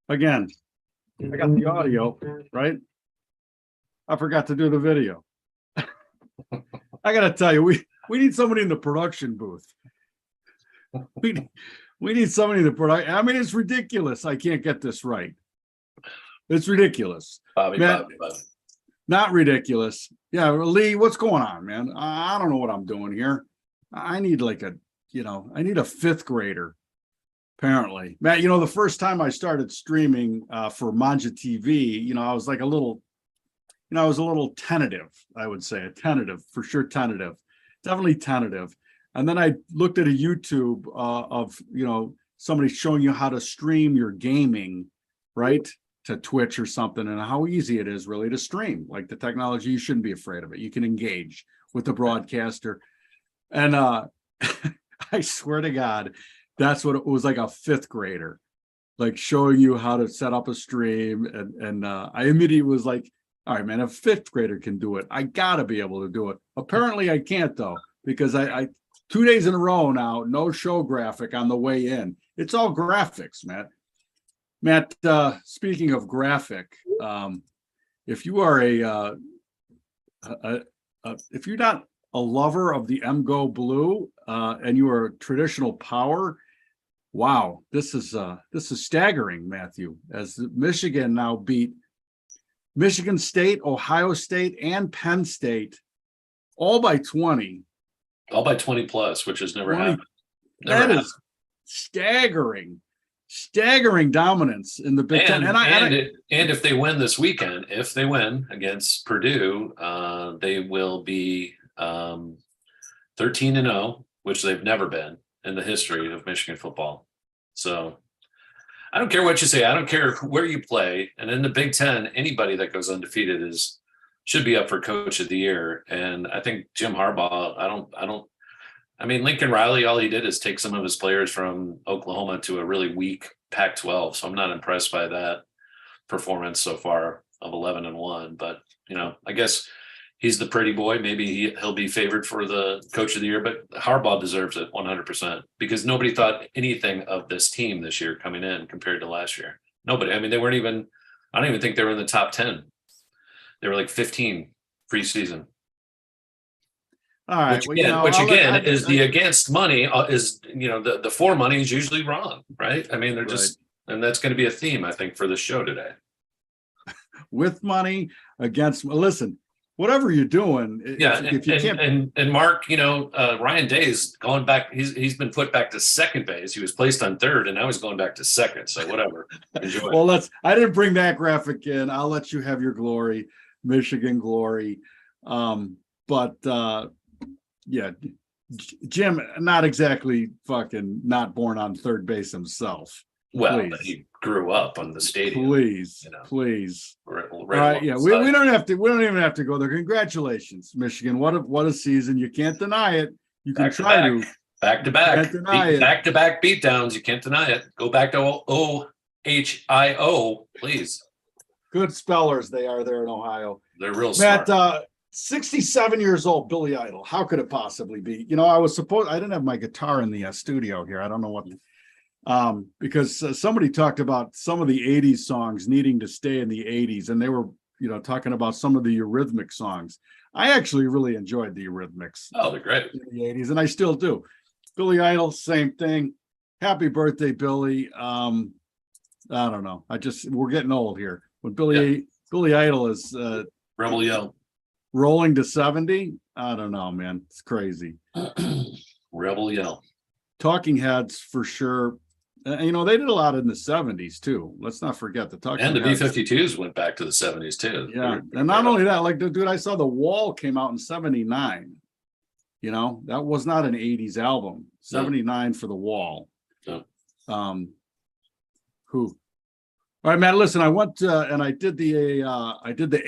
Again, I got the audio, right? I forgot to do the video. I gotta tell you, we need somebody in the production booth. We need somebody in the production. I mean, it's ridiculous. I can't get this right. It's ridiculous. Bobby. Not ridiculous. Yeah, Lee, what's going on, man? I don't know what I'm doing here. I need I need a fifth grader. Apparently, Matt, the first time I started streaming for Manja TV, I was like a little tentative, I would say, for sure, definitely tentative. And then I looked at a YouTube of, somebody showing you how to stream your gaming, right, to Twitch or something, and how easy it is really to stream. Like the technology, you shouldn't be afraid of it. You can engage with the broadcaster. And I swear to God, that's what it was, like a fifth grader, like showing you how to set up a stream. And I immediately was like, all right, man, if a fifth grader can do it, I gotta be able to do it. Apparently I can't though, because I 2 days in a row now, no show graphic on the way in. It's all graphics, Matt. Matt, speaking of graphic, if you are if you're not a lover of the MGO Blue and you are a traditional power, wow, this is staggering, Matthew, as Michigan now beat Michigan State, Ohio State, and Penn State, all by 20. All by 20 plus, which has never happened. That is staggering dominance in the Big Ten. And if they win this weekend, if they win against Purdue, they will be 13-0, which they've never been in the history of Michigan football. So I don't care what you say. I don't care where you play. And in the Big Ten, anybody that goes undefeated should be up for Coach of the Year. And I think Jim Harbaugh, I mean, Lincoln Riley, all he did is take some of his players from Oklahoma to a really weak Pac-12. So I'm not impressed by that performance so far of 11-1. But, I guess he's the pretty boy. Maybe he'll be favored for the Coach of the Year, but Harbaugh deserves it 100% because nobody thought anything of this team this year coming in compared to last year. Nobody. I mean, I don't even think they were in the top 10. They were like 15 preseason. All right. Which again is the against money is, the for money is usually wrong, right? I mean, they're just, and that's going to be a theme, I think, for the show today. With money against, listen, whatever you're doing. Yeah. And Mark, Ryan Day's going back. He's been put back to second base. He was placed on third and now he's going back to second. So whatever. Enjoy. Well, I didn't bring that graphic in. I'll let you have your glory, Michigan glory. Yeah, Jim, not exactly fucking not born on third base himself. Well, but he grew up on the stadium. Please. All right, yeah, we don't have to. We don't even have to go there. Congratulations, Michigan. What a season! You can't deny it. You can try to back to back beatdowns. You can't deny it. Go back to OHIO, please. Good spellers they are there in Ohio. They're real smart. Matt, 67 years old, Billy Idol. How could it possibly be? I didn't have my guitar in the studio here. I don't know what, because somebody talked about some of the 80s songs needing to stay in the 80s. And they were, talking about some of the Eurythmics songs. I actually really enjoyed the Eurythmics. Oh, they're great. In the 80s, and I still do. Billy Idol, same thing. Happy birthday, Billy. I don't know. We're getting old here. When Billy Idol is Rebel Yell. Rolling to 70. I don't know, man. It's crazy. Rebel Yell. Talking Heads for sure. They did a lot in the 70s too. Let's not forget the Talking Heads. And the Heads. B-52s went back to the 70s too. Yeah. And not only that, like, dude, I saw The Wall came out in 79. That was not an 80s album. 79 for The Wall. No. Who? All right, Matt, listen, I went and I did the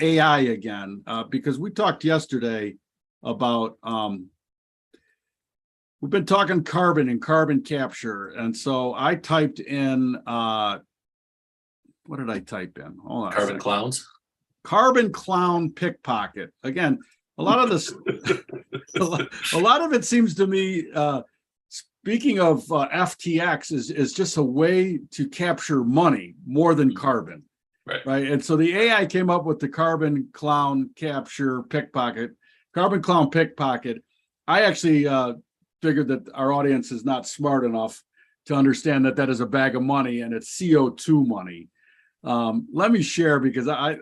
AI again because we talked yesterday about we've been talking carbon and carbon capture. And so I typed in what did I type in? Hold on. Carbon clowns. Carbon clown pickpocket. Again, a lot of this a lot of it seems to me speaking of FTX is just a way to capture money more than carbon. Right. And so the AI came up with the carbon clown capture pickpocket, carbon clown pickpocket. I actually figured that our audience is not smart enough to understand that that is a bag of money and it's CO2 money. Let me share, because I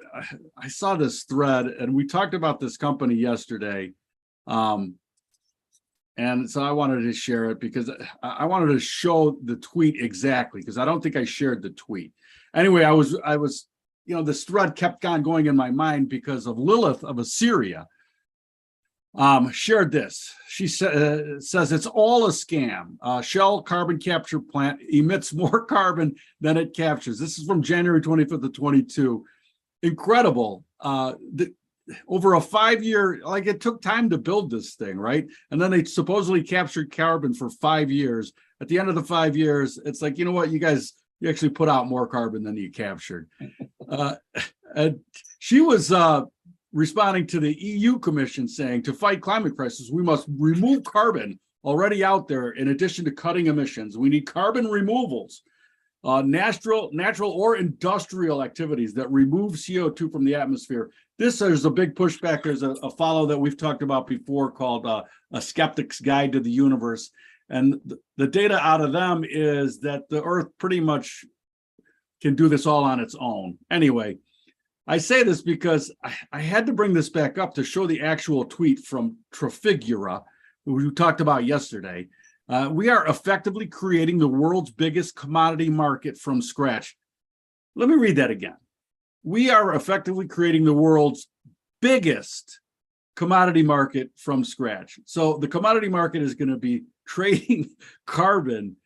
saw this thread and we talked about this company yesterday. And so I wanted to share it because I wanted to show the tweet exactly, because I don't think I shared the tweet. Anyway, I was, this thread kept on going in my mind because of Lilith of Assyria. Shared this. She says it's all a scam. Shell carbon capture plant emits more carbon than it captures. This is from January 25th of 22. Incredible. Over a 5-year, like, it took time to build this thing, right? And then they supposedly captured carbon for 5 years. At the end of the 5 years, it's like, you know what, you guys, you actually put out more carbon than you captured. And she was responding to the EU Commission saying, to fight climate crisis, we must remove carbon already out there in addition to cutting emissions. We need carbon removals. Natural or industrial activities that remove CO2 from the atmosphere. This is a big pushback. There's a follow that we've talked about before called A Skeptic's Guide to the Universe. And the data out of them is that the Earth pretty much can do this all on its own. Anyway, I say this because I had to bring this back up to show the actual tweet from Trafigura, who we talked about yesterday. We are effectively creating the world's biggest commodity market from scratch. Let me read that again. We are effectively creating the world's biggest commodity market from scratch. So the commodity market is going to be trading carbon.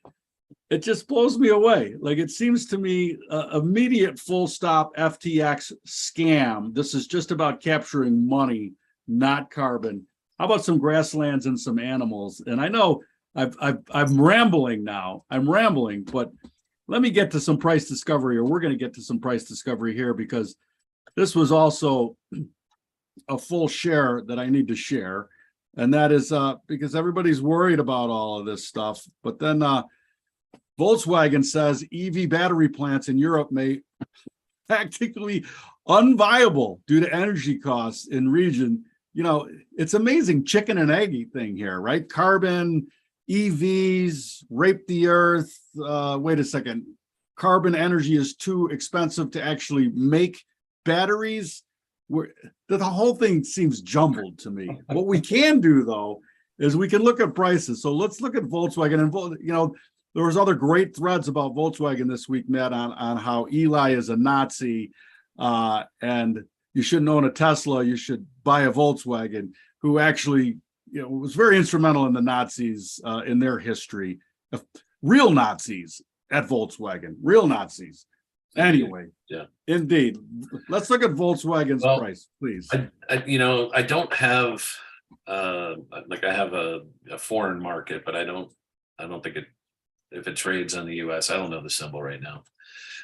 It just blows me away. Like, it seems to me immediate full stop FTX scam. This is just about capturing money, not carbon. How about some grasslands and some animals? And I know I'm rambling now. I'm rambling, but let me get to some price discovery, or we're going to get to some price discovery here, because this was also a full share that I need to share. And that is because everybody's worried about all of this stuff. But then Volkswagen says EV battery plants in Europe may practically unviable due to energy costs in region. You know, it's amazing chicken and eggy thing here, right? Carbon, EVs, rape the earth. Wait a second. Carbon energy is too expensive to actually make batteries. The whole thing seems jumbled to me. What we can do, though, is we can look at prices. So let's look at Volkswagen. And, there was other great threads about Volkswagen this week, Matt, on how Eli is a Nazi and you shouldn't own a Tesla. You should buy a Volkswagen, who actually was very instrumental in the Nazis in their history. Real Nazis at Volkswagen, real Nazis. Anyway, yeah, indeed. Let's look at Volkswagen's price, please. I don't have I have a foreign market, but I don't think if it trades on the US, I don't know the symbol right now.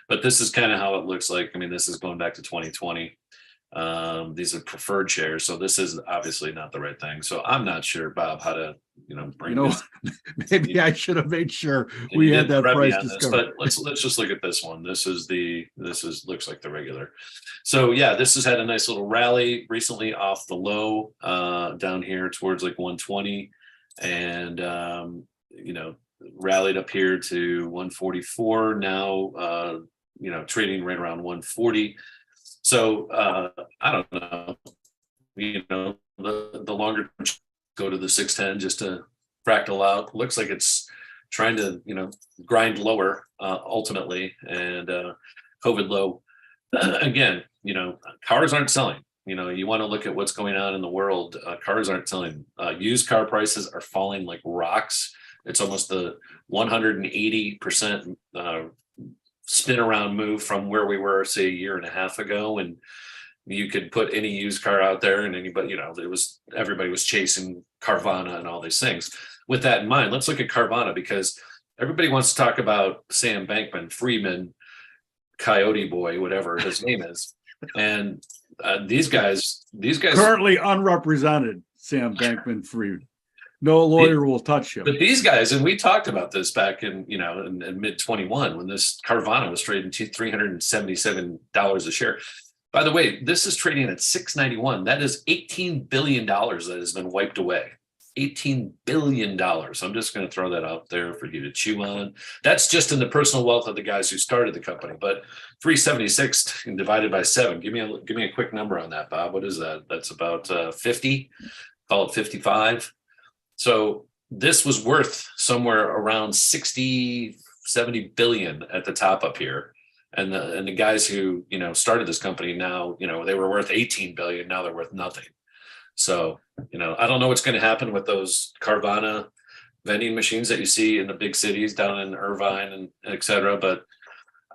But this is kind of how it looks like. I mean, this is going back to 2020. These are preferred shares, so this is obviously not the right thing. So I'm not sure, Bob, how to bring this. Maybe I should have made sure we had that price discovery. But let's just look at this one. This looks like the regular. So yeah, this has had a nice little rally recently off the low down here towards like 120, and rallied up here to 144. Now trading right around 140. So I don't know, the longer go to the 610 just to fractal out. Looks like it's trying to, grind lower ultimately, and COVID low. Again, cars aren't selling. You want to look at what's going on in the world. Cars aren't selling. Used car prices are falling like rocks. It's almost the 180% spin around move from where we were, say, a year and a half ago, and you could put any used car out there and anybody, everybody was chasing Carvana and all these things. With that in mind, let's look at Carvana, because everybody wants to talk about Sam Bankman-Fried, Coyote Boy, whatever his name is. And these guys currently unrepresented Sam Bankman-Fried. no lawyer will touch him. But these guys, and we talked about this back in, in mid 21, when this Carvana was trading $377 a share. By the way, this is trading at $691. That is $18 billion that has been wiped away. $18 billion. I'm just going to throw that out there for you to chew on. That's just in the personal wealth of the guys who started the company. But 376 divided by 7. Give me a quick number on that, Bob. What is that? That's about 50. Call it 55. So this was worth somewhere around 60, 70 billion at the top up here. And the guys who, started this company now, they were worth 18 billion. Now they're worth nothing. So, I don't know what's going to happen with those Carvana vending machines that you see in the big cities down in Irvine and et cetera, but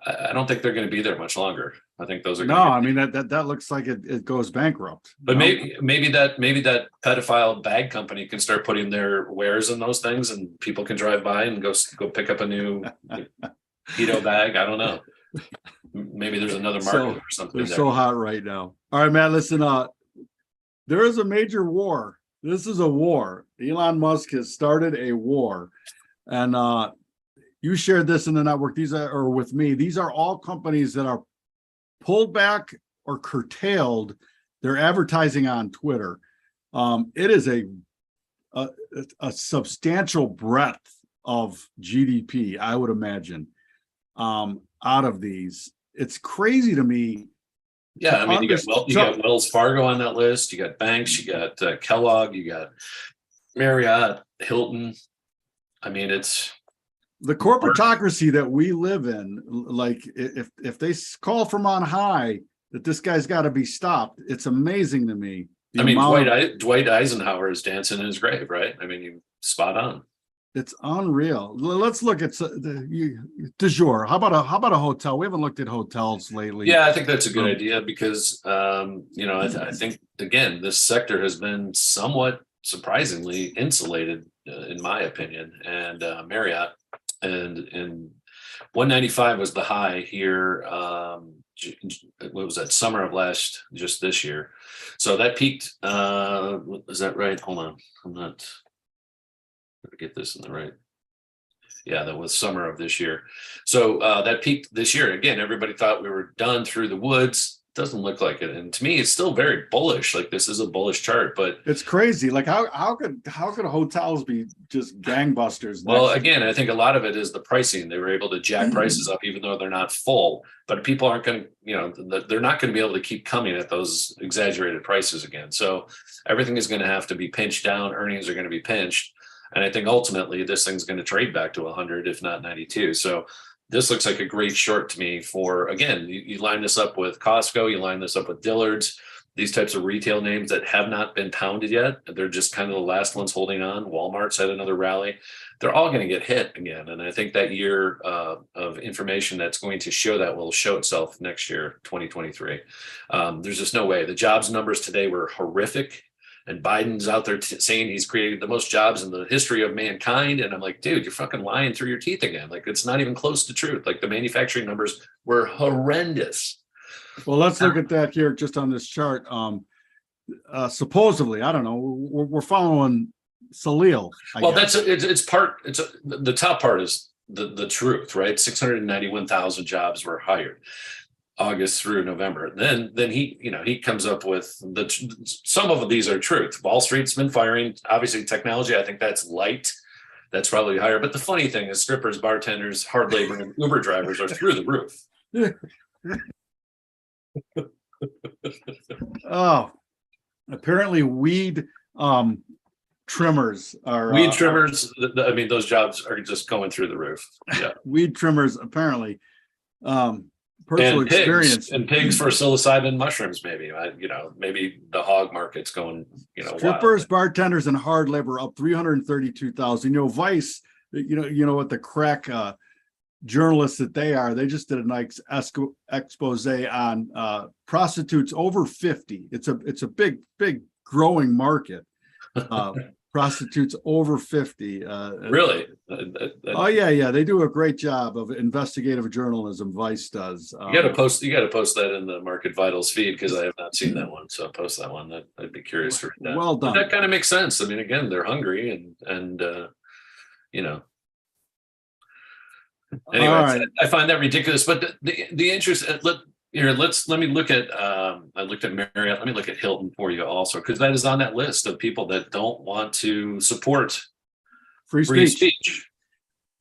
I don't think they're going to be there much longer. I think those are that looks like it goes bankrupt. But maybe that pedophile bag company can start putting their wares in those things, and people can drive by and go pick up a new pedo bag. I don't know. Maybe there's another market or something. They're so hot right now. All right, man. Listen, there is a major war. This is a war. Elon Musk has started a war, and you shared this in the network. Or with me. These are all companies that are pulled back or curtailed their advertising on Twitter. It is a substantial breadth of GDP, I would imagine, out of these. It's crazy to me. Yeah, I mean, you got Wells Fargo on that list. You got banks. You got Kellogg. You got Marriott, Hilton. I mean, it's the corporatocracy that we live in. Like, if they call from on high that this guy's got to be stopped, it's amazing to me. Dwight Eisenhower is dancing in his grave, right? I mean, you spot on. It's unreal. Let's look at du jour. How about a hotel? We haven't looked at hotels lately. Yeah, I think that's a good idea because I think again this sector has been somewhat surprisingly insulated, in my opinion. And Marriott and 195 was the high here. What was that? Summer of just this year. So that peaked. Is that right? Hold on, I'm not. Get this in the right. Yeah, that was summer of this year. So that peaked this year. Again, everybody thought we were done through the woods. Doesn't look like it. And to me, it's still very bullish. Like, this is a bullish chart, but it's crazy. Like, how could hotels be just gangbusters? Well, again, I think a lot of it is the pricing. They were able to jack prices up even though they're not full, but people aren't going to, they're not going to be able to keep coming at those exaggerated prices again. So everything is going to have to be pinched down. Earnings are going to be pinched. And I think ultimately this thing's going to trade back to 100, if not 92. So this looks like a great short to me for, again, you line this up with Costco, you line this up with Dillard's, these types of retail names that have not been pounded yet. They're just kind of the last ones holding on. Walmart's had another rally. They're all going to get hit again. And I think that year of information that's going to show that will show itself next year, 2023. There's just no way. The jobs numbers today were horrific. And Biden's out there saying he's created the most jobs in the history of mankind. And I'm like, dude, you're fucking lying through your teeth again. Like, it's not even close to truth. Like, the manufacturing numbers were horrendous. Well, let's look at that here just on this chart. Supposedly, I don't know, we're following Salil. The top part is the truth, right? 691,000 jobs were hired. August through November. Then he comes up with some of these are truth. Wall Street's been firing. Obviously, technology, I think that's light. That's probably higher. But the funny thing is, strippers, bartenders, hard labor, and Uber drivers are through the roof. Oh, apparently weed trimmers are weed trimmers. I mean, those jobs are just going through the roof. Yeah, weed trimmers apparently. Personal experience and pigs for psilocybin mushrooms, maybe. Maybe the hog market's going. Strippers, wild. Bartenders, and hard labor up 332,000. Vice. What the crack journalists that they are. They just did a nice expose on prostitutes over 50. It's a big growing market. prostitutes over 50. Really? Oh yeah, they do a great job of investigative journalism. Vice does. You got to post that in the Market Vitals feed, because I have not seen that one. So post that one. I'd be curious to read that. Well done. But that kind of makes sense. I mean, again, they're hungry and you know. Anyway, right. I find that ridiculous. But the interest. Let me look at. I looked at Marriott. Let me look at Hilton for you also, because that is on that list of people that don't want to support Free speech.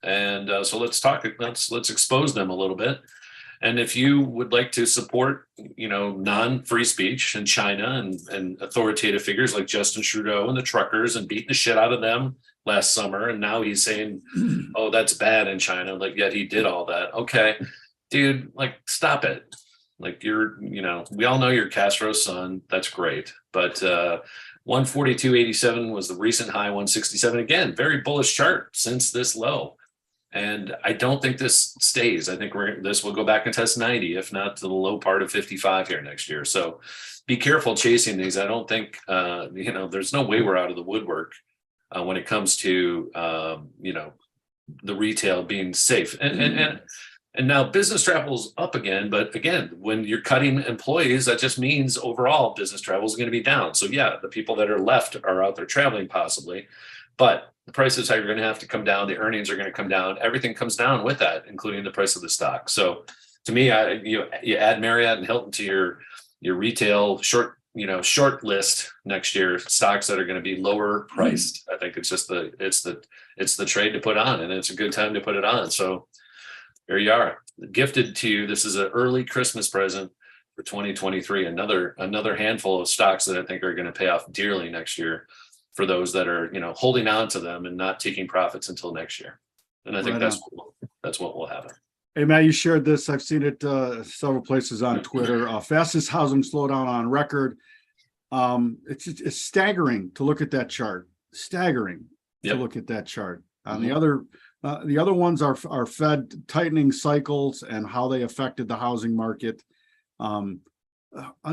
And so let's expose them a little bit. And if you would like to support, non-free speech in China and authoritative figures like Justin Trudeau and the truckers, and beating the shit out of them last summer, and now he's saying, "Oh, that's bad in China," like yet he did all that. Okay, dude, like stop it. Like we all know you're Castro's son. That's great, but 142.87 was the recent high. 167 again, very bullish chart since this low. And I don't think this stays. I think this will go back and test 90, if not to the low part of 55 here next year. So be careful chasing these. I don't think, there's no way we're out of the woodwork when it comes to, the retail being safe. And now business travel's up again. But again, when you're cutting employees, that just means overall business travel is going to be down. So yeah, the people that are left are out there traveling possibly, but the prices are going to have to come down. The earnings are going to come down. Everything comes down with that, including the price of the stock. So to me, you add Marriott and Hilton to your retail short list next year, stocks that are going to be lower priced. I think it's just the trade to put on, and it's a good time to put it on. So here you are, gifted to you. This is an early Christmas present for 2023. Another handful of stocks that I think are going to pay off dearly next year, for those that are, holding on to them and not taking profits until next year. And I think that's what will happen. Hey, Matt, you shared this. I've seen it several places on Twitter. Fastest housing slowdown on record. It's staggering to look at that chart. Staggering to look at that chart. The other ones are Fed tightening cycles and how they affected the housing market.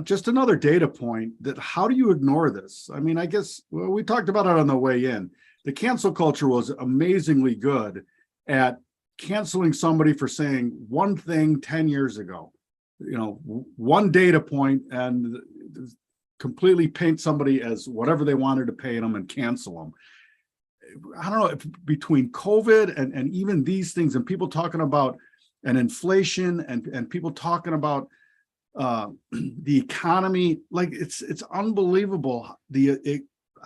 Just another data point that how do you ignore this? I mean, I guess we talked about it on the way in. The cancel culture was amazingly good at canceling somebody for saying one thing 10 years ago, one data point, and completely paint somebody as whatever they wanted to pay them and cancel them. I don't know, between COVID and even these things, and people talking about an inflation and people talking about the economy, like it's unbelievable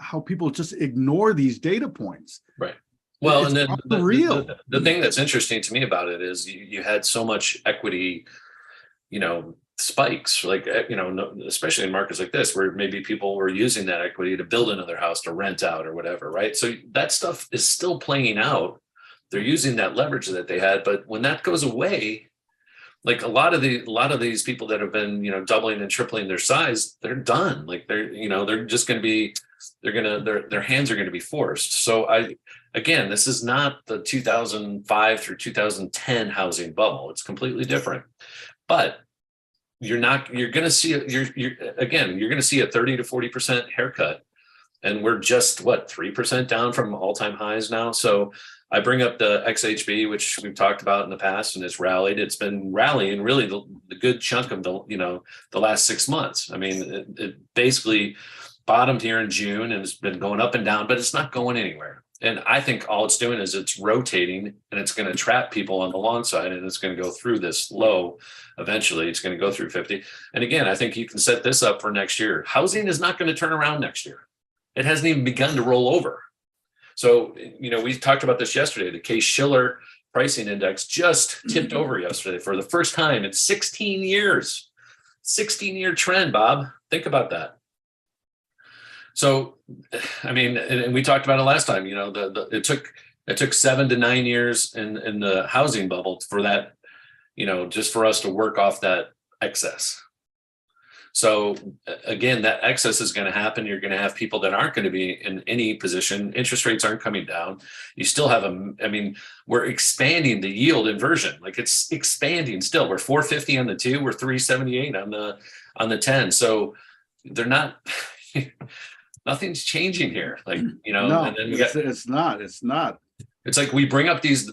how people just ignore these data points. Right. Well, it's and then the thing that's interesting to me about it is you had so much equity, spikes, like, especially in markets like this, where maybe people were using that equity to build another house to rent out or whatever. Right. So that stuff is still playing out. They're using that leverage that they had. But when that goes away, like a lot of these people that have been, doubling and tripling their size, they're done. Like they're just going to be, their hands are going to be forced. So again, this is not the 2005 through 2010 housing bubble. It's completely different. But you're going to see you're going to see a 30 to 40% haircut, and we're just 3% down from all-time highs now. So I bring up the XHB, which we've talked about in the past, and it's rallied. It's been rallying really the good chunk of the last 6 months. I mean, it basically bottomed here in June and it's been going up and down, but it's not going anywhere. And I think all it's doing is it's rotating, and it's going to trap people on the long side, and it's going to go through this low. Eventually, it's going to go through 50. And again, I think you can set this up for next year. Housing is not going to turn around next year. It hasn't even begun to roll over. So, we talked about this yesterday. The Case-Shiller pricing index just tipped over yesterday for the first time in 16 years. 16-year trend, Bob. Think about that. So, I mean, and we talked about it last time. It took 7 to 9 years in the housing bubble for that, just for us to work off that excess. So again, that excess is going to happen. You're going to have people that aren't going to be in any position. Interest rates aren't coming down. You still have we're expanding the yield inversion. Like it's expanding still. We're 450 on the 2, we're 378 on the 10. So they're not, nothing's changing here. Like, No, and then it's not. It's not. it's like we bring up these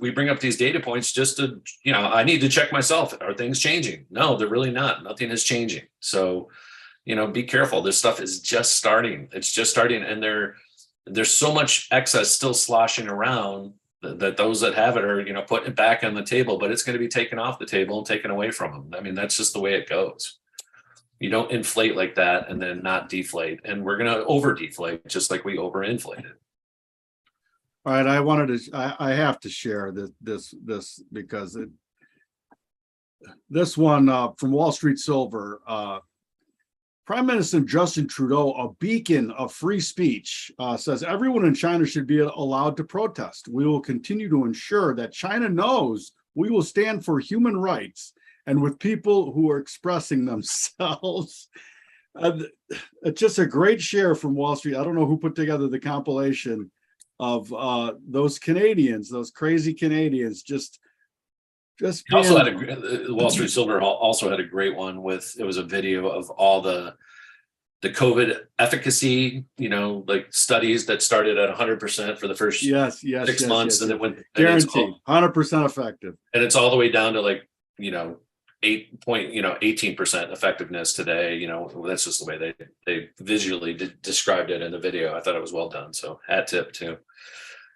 data points just to, I need to check myself. Are things changing? No, they're really not. Nothing is changing. So, be careful. This stuff is just starting. It's just starting. And there's so much excess still sloshing around that those that have it are, putting it back on the table, but it's going to be taken off the table and taken away from them. I mean, that's just the way it goes. You don't inflate like that and then not deflate. And we're going to over deflate just like we over inflated. All right, I have to share this because this one from Wall Street Silver, Prime Minister Justin Trudeau, a beacon of free speech, says everyone in China should be allowed to protest. We will continue to ensure that China knows we will stand for human rights and with people who are expressing themselves. It's just a great share from Wall Street. I don't know who put together the compilation of those Canadians, those crazy Canadians, just Also had Wall Street Silver also had a great one it was a video of all the COVID efficacy, like studies that started at 100% for the first 6 months, and it went guaranteed 100% effective, and it's all the way down to like 18% effectiveness today. That's just the way they visually described it in the video. I thought it was well done. So hat tip to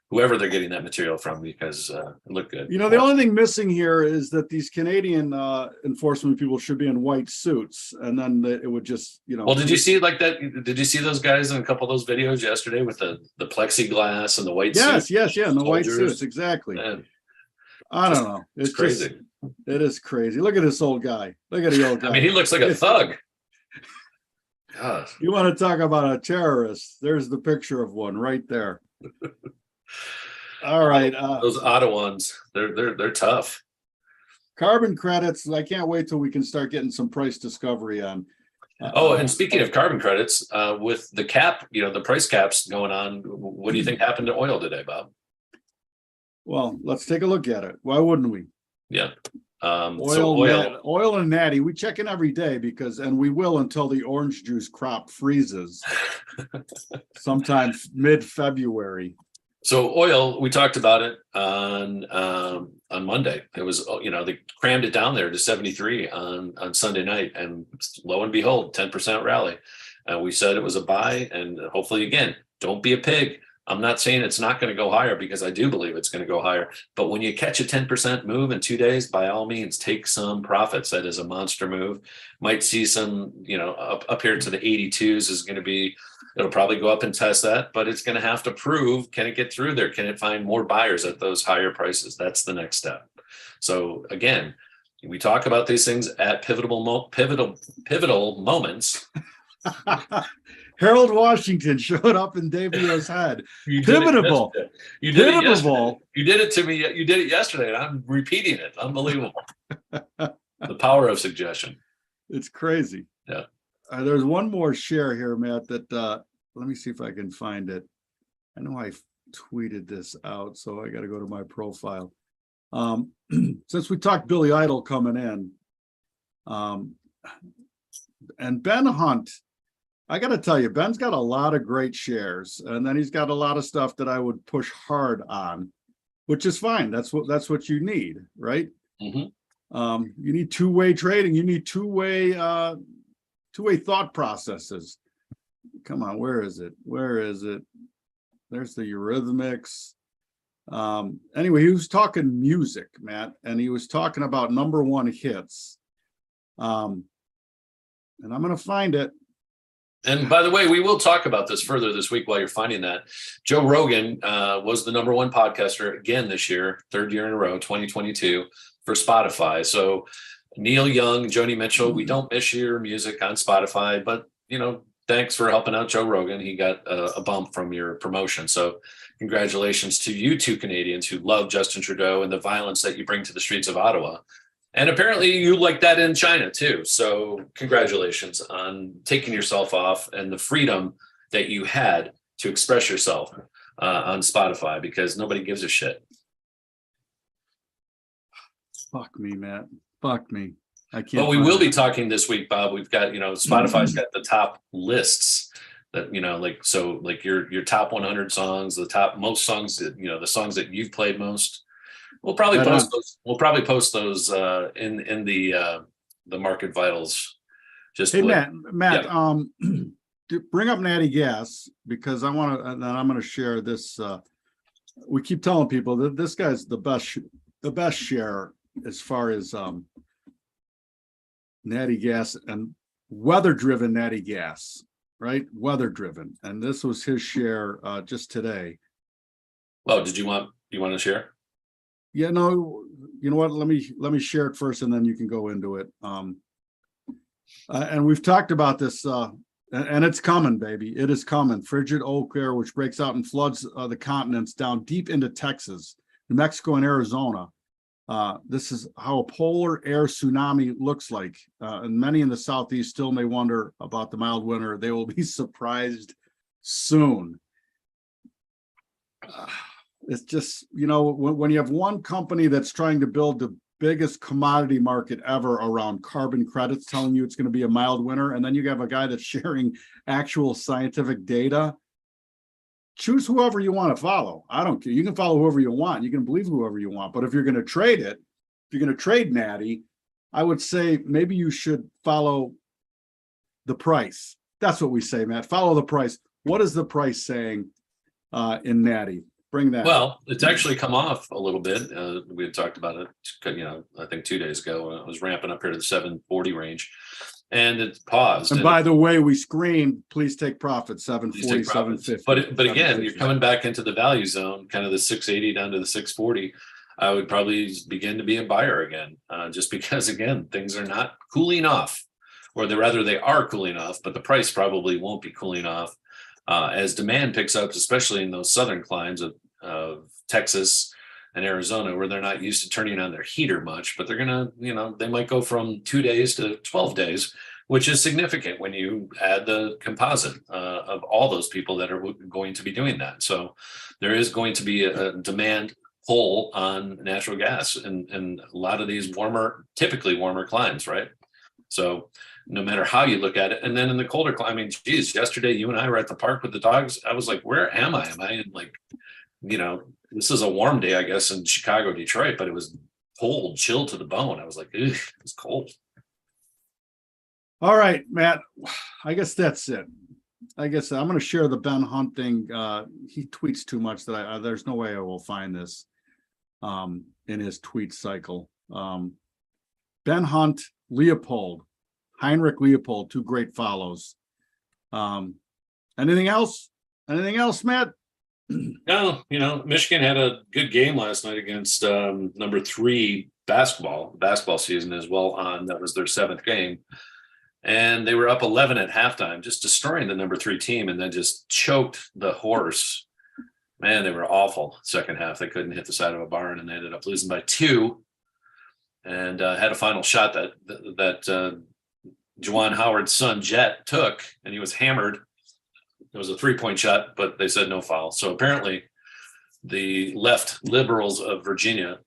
whoever they're getting that material from, because it looked good. The only thing missing here is that these Canadian enforcement people should be in white suits, and then it would just, Well, did you see like that? Did you see those guys in a couple of those videos yesterday with the plexiglass and the white suits? Yes, and the white suits, exactly. Man, I don't know. It's crazy. It is crazy. Look at this old guy. Look at the old guy. I mean, he looks like a thug. God. You want to talk about a terrorist? There's the picture of one right there. All right. Those Ottawans, they're tough. Carbon credits. I can't wait till we can start getting some price discovery on. And speaking of carbon credits, with the cap, the price caps going on, what do you think happened to oil today, Bob? Well, let's take a look at it. Why wouldn't we? Yeah. Oil and natty. We check in every day and we will until the orange juice crop freezes sometime mid-February. So oil, we talked about it on Monday. It was, they crammed it down there to 73 on Sunday night, and lo and behold, 10% rally. We said it was a buy, and hopefully, again, don't be a pig. I'm not saying it's not going to go higher, because I do believe it's going to go higher. But when you catch a 10% move in 2 days, by all means, take some profits. That is a monster move. Might see some, up here to the 82s is going to be, it'll probably go up and test that, but it's going to have to prove, can it get through there? Can it find more buyers at those higher prices? That's the next step. So again, we talk about these things at pivotal moments. Harold Washington showed up in Davio's head. Pivotal. You did it yesterday. You did it to me. You did it yesterday, and I'm repeating it. Unbelievable. The power of suggestion. It's crazy. Yeah. There's one more share here, Matt, that let me see if I can find it. I know I tweeted this out, so I got to go to my profile. Since we talked Billy Idol coming in, and Ben Hunt, I got to tell you, Ben's got a lot of great shares, and then he's got a lot of stuff that I would push hard on, which is fine. That's what you need, right? Mm-hmm. You need two-way trading. You need two-way thought processes. Come on, where is it? There's the Eurythmics. Anyway, he was talking music, Matt, and he was talking about number one hits. And I'm going to find it. And by the way, we will talk about this further this week while you're finding that. Joe Rogan was the number one podcaster again this year, third year in a row, 2022, for Spotify. So Neil Young, Joni Mitchell, we don't miss your music on Spotify, but, thanks for helping out Joe Rogan. He got a bump from your promotion. So congratulations to you two Canadians who love Justin Trudeau and the violence that you bring to the streets of Ottawa. And apparently you like that in China too. So congratulations on taking yourself off and the freedom that you had to express yourself on Spotify, because nobody gives a shit. Fuck me, Matt. Fuck me. I can't. But we will be talking this week, Bob. We've got, Spotify's got the top lists that, like, so like your top 100 songs, the top most songs that, the songs that you've played most. We'll probably Right post on. those. We'll probably post those in the Market Vitals. Just Hey, with Matt, yeah. bring up Natty Gas, because I want to, and then I'm going to share this. We keep telling people that this guy's the best share as far as Natty Gas and weather driven Natty Gas, right? Weather driven. And this was his share just today. Oh, you want to share? Yeah, no, you know what? Let me share it first, and then you can go into it. And we've talked about this, and it's coming, baby. It is coming. Frigid cold air, which breaks out and floods the continents down deep into Texas, New Mexico, and Arizona. This is how a polar air tsunami looks like. And many in the Southeast still may wonder about the mild winter. They will be surprised soon. It's just, when you have one company that's trying to build the biggest commodity market ever around carbon credits, telling you it's going to be a mild winter, and then you have a guy that's sharing actual scientific data, choose whoever you want to follow. I don't care. You can follow whoever you want. You can believe whoever you want. But if you're going to trade it, if you're going to trade Natty, I would say maybe you should follow the price. That's what we say, Matt. Follow the price. What is the price saying in Natty? Bring that. Well, it's actually come off a little bit. We had talked about it, I think 2 days ago when it was ramping up here to the 740 range, and it paused. And by the way, we screamed, please take profit, 740, 750. But again, you're coming back into the value zone, kind of the 680 down to the 640. I would probably begin to be a buyer again, just because, again, things are not cooling off, or they are cooling off, but the price probably won't be cooling off as demand picks up, especially in those southern climes of Texas and Arizona, where they're not used to turning on their heater much, but they're gonna, they might go from 2 days to 12 days, which is significant when you add the composite of all those people that are going to be doing that. So there is going to be a demand pull on natural gas and a lot of these typically warmer climes, right? So no matter how you look at it. And then in the colder climate, geez, yesterday you and I were at the park with the dogs. I was like, where am I? Am I in this is a warm day, I guess, in Chicago, Detroit, but it was cold, chilled to the bone. I was like, ugh, it's cold. All right, Matt, I guess that's it. I guess I'm going to share the Ben Hunt thing. He tweets too much that there's no way I will find this in his tweet cycle. Ben Hunt, Heinrich Leopold, two great follows. Anything else? Anything else, Matt? No, Michigan had a good game last night against number 3 basketball season as well on. That was their 7th game. And they were up 11 at halftime, just destroying the number 3 team, and then just choked the horse. Man, they were awful second half. They couldn't hit the side of a barn, and they ended up losing by 2. And had a final shot that Juwan Howard's son, Jet, took, and he was hammered. It was a 3-point shot, but they said no foul. So apparently the left liberals of Virginia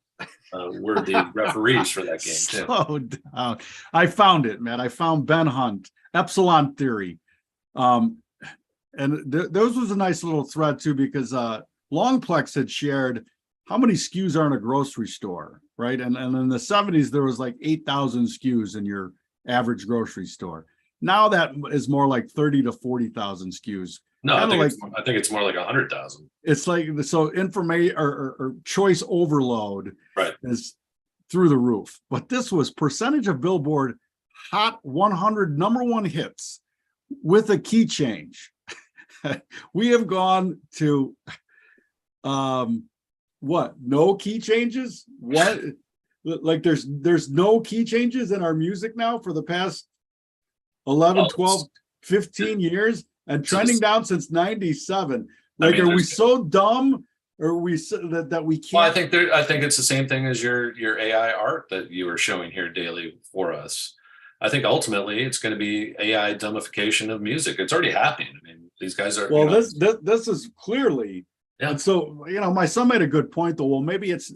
were the referees for that game too. So down. I found it, man. I found Ben Hunt, Epsilon Theory. And those was a nice little thread too, because Longplex had shared how many SKUs are in a grocery store, right? And in the 70s, there was like 8,000 SKUs in your average grocery store. Now that is more like 30 to 40,000 SKUs. No, I think it's more like 100,000. It's like, so information or choice overload, right, is through the roof. But this was percentage of Billboard Hot 100 #1 hits with a key change. We have gone to what? No key changes? What? Like there's no key changes in our music now for the past 11, 12, 15 years, and trending down since 97. Like, are we so dumb, or are we that we can't? Well, I think it's the same thing as your AI art that you were showing here daily for us. I think ultimately it's going to be AI dumbification of music. It's already happening. I mean, these guys are. Well, this is clearly. Yeah. And so, my son made a good point though. Well, maybe it's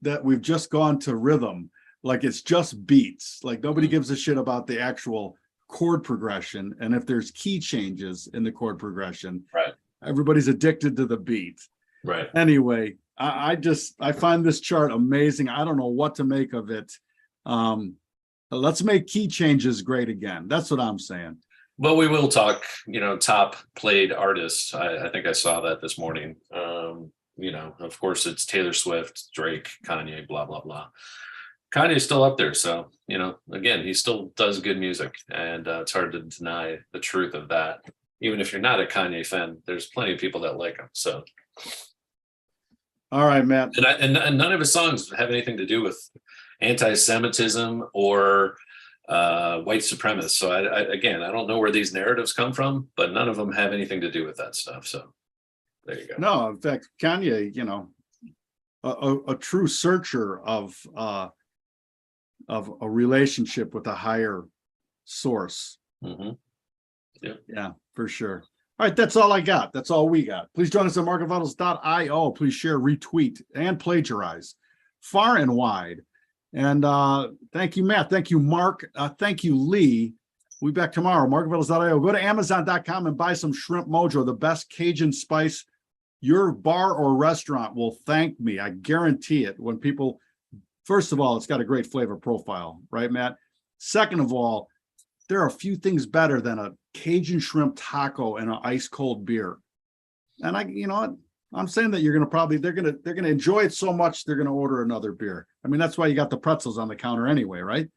that we've just gone to rhythm. Like it's just beats. Like nobody gives a shit about the actual chord progression, and if there's key changes in the chord progression, Right. everybody's addicted to the beat. Right. Anyway, I find this chart amazing. I don't know what to make of it. Let's make key changes great again. That's what I'm saying. Well, we will talk, top played artists. I think I saw that this morning. Of course, it's Taylor Swift, Drake, Kanye, blah, blah, blah. Kanye's still up there. So, again, he still does good music. And it's hard to deny the truth of that. Even if you're not a Kanye fan, there's plenty of people that like him. So. All right, Matt. And none of his songs have anything to do with anti-Semitism or white supremacists. So I don't know where these narratives come from, but none of them have anything to do with that stuff. So there you go. No, in fact, Kanye, a true searcher of a relationship with a higher source. Mm-hmm. Yeah, for sure. All right, that's all I got. That's all we got. Please join us at marketvitals.io. Please share, retweet, and plagiarize far and wide. And thank you, Matt. Thank you, Mark. Thank you, Lee. We'll be back tomorrow. Marketvitals.io. Go to Amazon.com and buy some Shrimp Mojo, the best Cajun spice. Your bar or restaurant will thank me. I guarantee it. When people, first of all, it's got a great flavor profile, right, Matt? Second of all, there are a few things better than a Cajun shrimp taco and an ice cold beer. And I'm saying that they're gonna enjoy it so much they're gonna order another beer. I mean, that's why you got the pretzels on the counter anyway, right?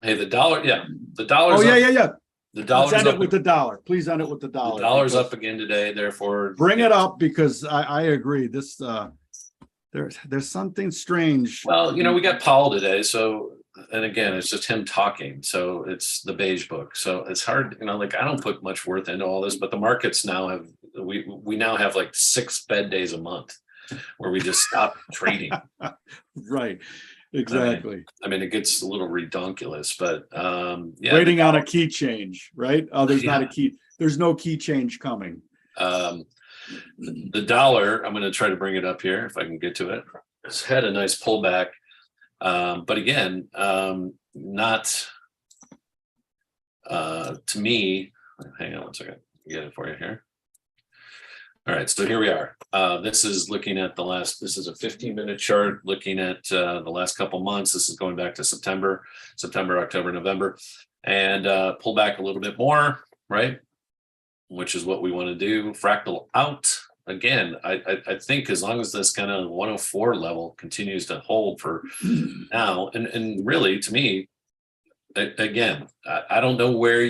Hey, the dollar, yeah, the dollar. Oh yeah. The dollar's end up it with the dollar. Please end it with the dollar. The dollar's up again today. Therefore, bring it up because I agree. This there's something strange. Well, we got Paul today, so. And again, it's just him talking. So it's the beige book. So it's hard, I don't put much worth into all this, but the markets now we now have like 6 bed days a month where we just stop trading. Right. Exactly. I mean, it gets a little redonkulous, but waiting on a key change, right? Oh, there's not a key. There's no key change coming. The dollar, I'm going to try to bring it up here if I can get to it. It's had a nice pullback. But again, not to me. Hang on one second. Get it for you here. All right, so here we are. This is looking at this is a 15-minute chart looking at the last couple months. This is going back to September, October, November, and pull back a little bit more, right? Which is what we want to do. Fractal out. Again, I think as long as this kind of 104 level continues to hold for now, and really to me, again, I don't know where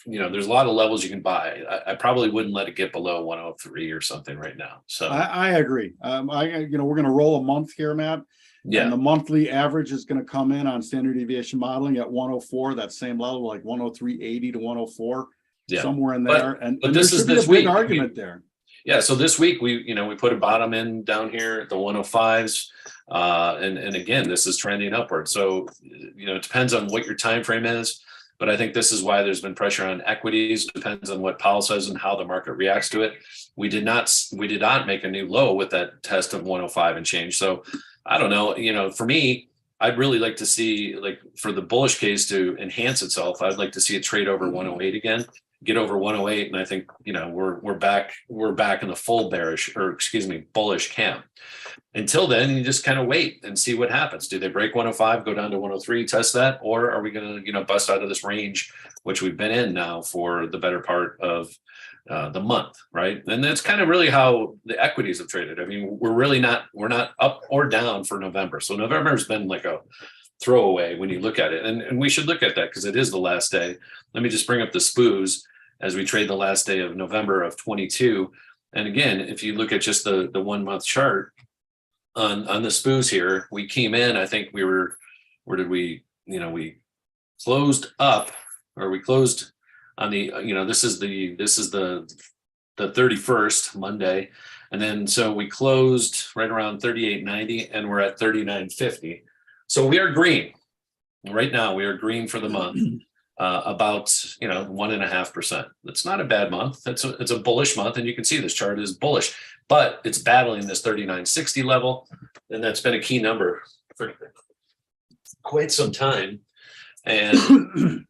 there's a lot of levels you can buy. I probably wouldn't let it get below 103 or something right now. So I agree. We're going to roll a month here, Matt. Yeah. And the monthly average is going to come in on standard deviation modeling at 104, that same level, like 103.80 to 104. Yeah. Somewhere in there, but this is this week argument there. Yeah, so this week we put a bottom in down here at the 105s, and again this is trending upward. So it depends on what your time frame is, but I think this is why there's been pressure on equities. It depends on what Powell says and how the market reacts to it. We did not make a new low with that test of 105 and change. So I don't know. For me, I'd really like to see, like, for the bullish case to enhance itself, I'd like to see it trade over 108 again. Get over 108, and I think we're back in the full bullish camp. Until then, you just kind of wait and see what happens. Do they break 105, go down to 103, test that, or are we going to bust out of this range, which we've been in now for the better part of the month, right? And that's kind of really how the equities have traded. I mean, we're not up or down for November. So November has been like a throwaway when you look at it, and we should look at that because it is the last day. Let me just bring up the SPOOs as we trade the last day of November of 22. And again, if you look at just the 1 month chart on the SPOOs here, we came in, I think we were, where did we closed up, or we closed on the, this is the 31st Monday. And then, so we closed right around 38.90 and we're at 39.50. So we are green right now. We are green for the month, about 1.5%. It's not a bad month. It's a bullish month, and you can see this chart is bullish, but it's battling this 39.60 level, and that's been a key number for quite some time. And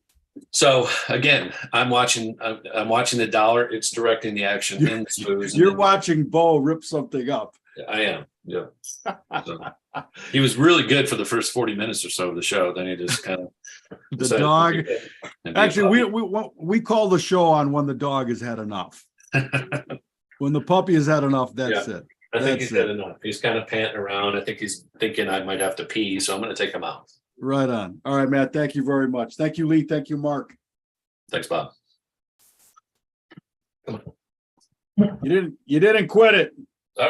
So again, I'm watching the dollar. It's directing the action in the booze. You're watching Bo rip something up. I am. Yeah. So, he was really good for the first 40 minutes or so of the show. Then he just kind of The dog. Actually, we call the show on when the dog has had enough. When the puppy has had enough, that's it. I think he's had enough. He's kind of panting around. I think he's thinking I might have to pee, so I'm going to take him out. Right on. All right, Matt. Thank you very much. Thank you, Lee. Thank you, Mark. Thanks, Bob. You didn't quit it.